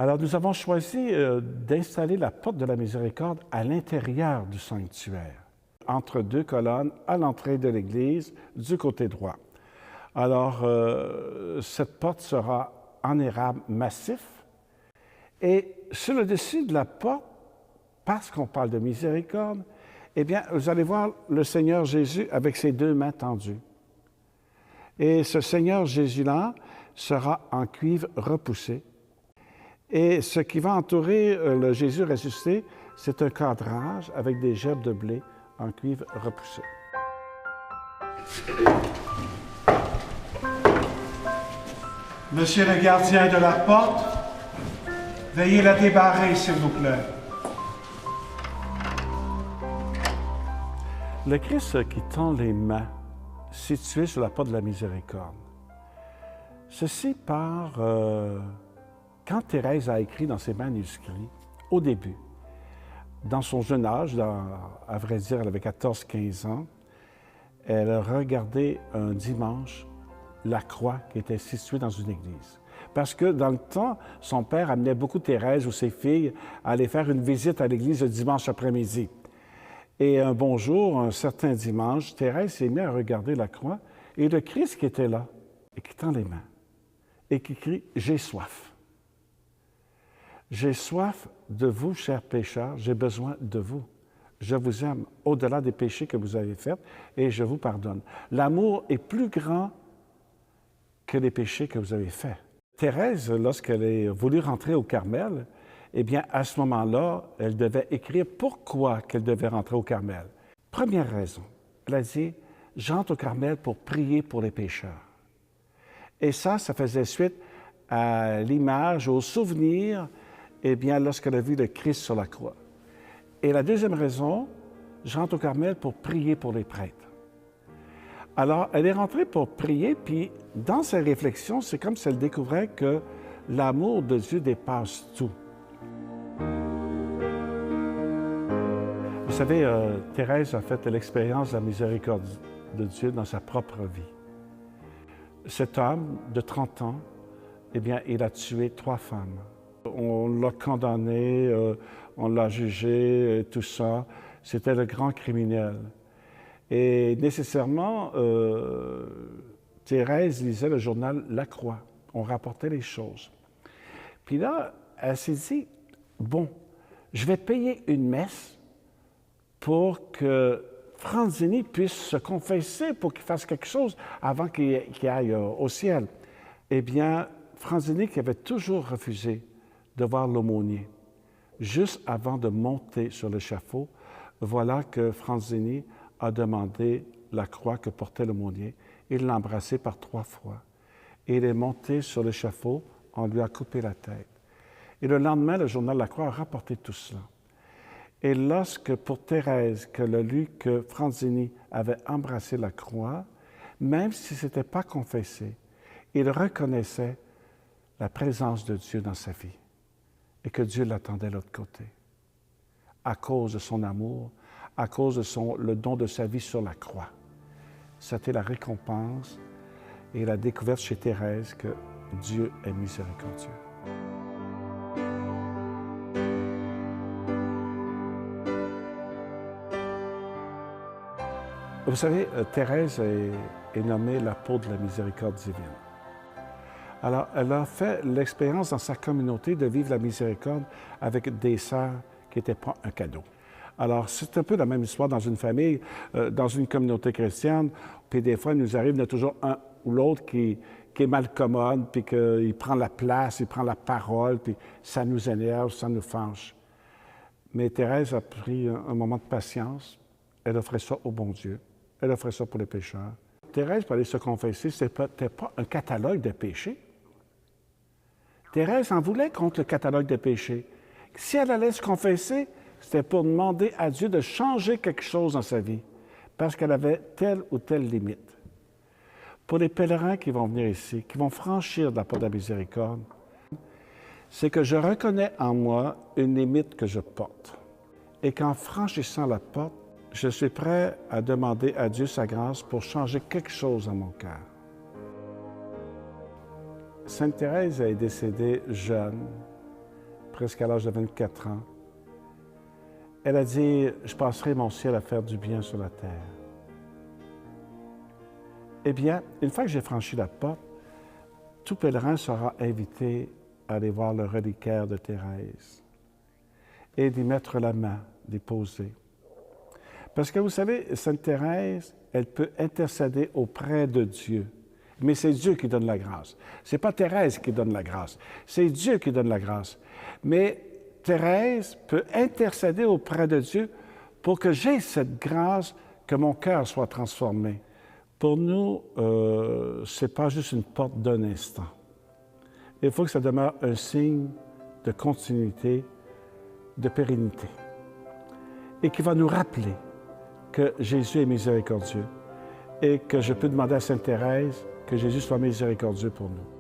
Alors, nous avons choisi d'installer la porte de la miséricorde à l'intérieur du sanctuaire, entre deux colonnes à l'entrée de l'église du côté droit. Alors, cette porte sera en érable massif et sur le dessus de la porte, parce qu'on parle de miséricorde, eh bien, vous allez voir le Seigneur Jésus avec ses deux mains tendues. Et ce Seigneur Jésus-là sera en cuivre repoussé. Et ce qui va entourer le Jésus ressuscité, c'est un cadrage avec des gerbes de blé en cuivre repoussé. Monsieur le gardien de la porte, veuillez la débarrer, s'il vous plaît. Le Christ qui tend les mains, situé sur la porte de la miséricorde. Ceci part quand Thérèse a écrit dans ses manuscrits, au début, dans son jeune âge, à vrai dire, elle avait 14-15 ans, elle a regardé un dimanche la croix qui était située dans une église. Parce que dans le temps, son père amenait beaucoup Thérèse ou ses filles à aller faire une visite à l'église le dimanche après-midi. Et un bon jour, un certain dimanche, Thérèse s'est mise à regarder la croix et le Christ qui était là, et qui tend les mains, et qui crie « J'ai soif ». J'ai soif de vous, chers pécheurs, j'ai besoin de vous. Je vous aime au-delà des péchés que vous avez faits et je vous pardonne. L'amour est plus grand que les péchés que vous avez faits. Thérèse, lorsqu'elle a voulu rentrer au Carmel, eh bien, à ce moment-là, elle devait écrire pourquoi qu'elle devait rentrer au Carmel. Première raison, elle a dit « J'entre au Carmel pour prier pour les pécheurs ». Et ça faisait suite à l'image, au souvenir, eh bien, lorsqu'elle a vu le Christ sur la croix. Et la deuxième raison, j'entre au Carmel pour prier pour les prêtres. Alors, elle est rentrée pour prier, puis dans ses réflexions, c'est comme si elle découvrait que l'amour de Dieu dépasse tout. Vous savez, Thérèse a fait l'expérience de la miséricorde de Dieu dans sa propre vie. Cet homme de 30 ans, eh bien, il a tué 3 femmes. On l'a condamné, on l'a jugé, tout ça. C'était le grand criminel. Et nécessairement, Thérèse lisait le journal La Croix. On rapportait les choses. Puis là, elle s'est dit, bon, je vais payer une messe pour que Franzini puisse se confesser, pour qu'il fasse quelque chose avant qu'il aille au ciel. Eh bien, Franzini, qui avait toujours refusé de voir l'aumônier, juste avant de monter sur l'échafaud, voilà que Franzini a demandé la croix que portait l'aumônier. Il l'a embrassé par 3 fois. Et il est monté sur l'échafaud, on lui a coupé la tête. Et le lendemain, le journal La Croix a rapporté tout cela. Et lorsque, pour Thérèse, qu'elle a lu que Franzini avait embrassé la croix, même si ce n'était pas confessé, il reconnaissait la présence de Dieu dans sa vie et que Dieu l'attendait de l'autre côté. À cause de son amour, à cause de le don de sa vie sur la croix. C'était la récompense et la découverte chez Thérèse que Dieu est miséricordieux. Vous savez, Thérèse est nommée l'apôtre de la miséricorde divine. Alors, elle a fait l'expérience dans sa communauté de vivre la miséricorde avec des sœurs qui n'étaient pas un cadeau. Alors, c'est un peu la même histoire dans une famille, dans une communauté chrétienne, puis des fois, il nous arrive, il y en a toujours un ou l'autre qui est mal commode, puis qu'il prend la place, il prend la parole, puis ça nous énerve, ça nous fâche. Mais Thérèse a pris un moment de patience, elle offrait ça au bon Dieu. Elle offrait ça pour les pécheurs. Thérèse, pour aller se confesser, ce n'était pas un catalogue de péchés. Thérèse en voulait contre le catalogue de péchés. Si elle allait se confesser, c'était pour demander à Dieu de changer quelque chose dans sa vie, parce qu'elle avait telle ou telle limite. Pour les pèlerins qui vont venir ici, qui vont franchir la porte de la miséricorde, c'est que je reconnais en moi une limite que je porte. Et qu'en franchissant la porte, je suis prêt à demander à Dieu sa grâce pour changer quelque chose dans mon cœur. Sainte Thérèse est décédée jeune presque à l'âge de 24 ans. Elle a dit, je passerai mon ciel à faire du bien sur la terre. Eh bien, une fois que j'ai franchi la porte, tout pèlerin sera invité à aller voir le reliquaire de Thérèse et d'y mettre la main, d'y poser. Parce que vous savez, Sainte Thérèse, elle peut intercéder auprès de Dieu. Mais c'est Dieu qui donne la grâce. Ce n'est pas Thérèse qui donne la grâce, c'est Dieu qui donne la grâce. Mais Thérèse peut intercéder auprès de Dieu pour que j'ai cette grâce, que mon cœur soit transformé. Pour nous, ce n'est pas juste une porte d'un instant. Il faut que ça demeure un signe de continuité, de pérennité, et qui va nous rappeler que Jésus est miséricordieux et que je peux demander à Sainte Thérèse que Jésus soit miséricordieux pour nous.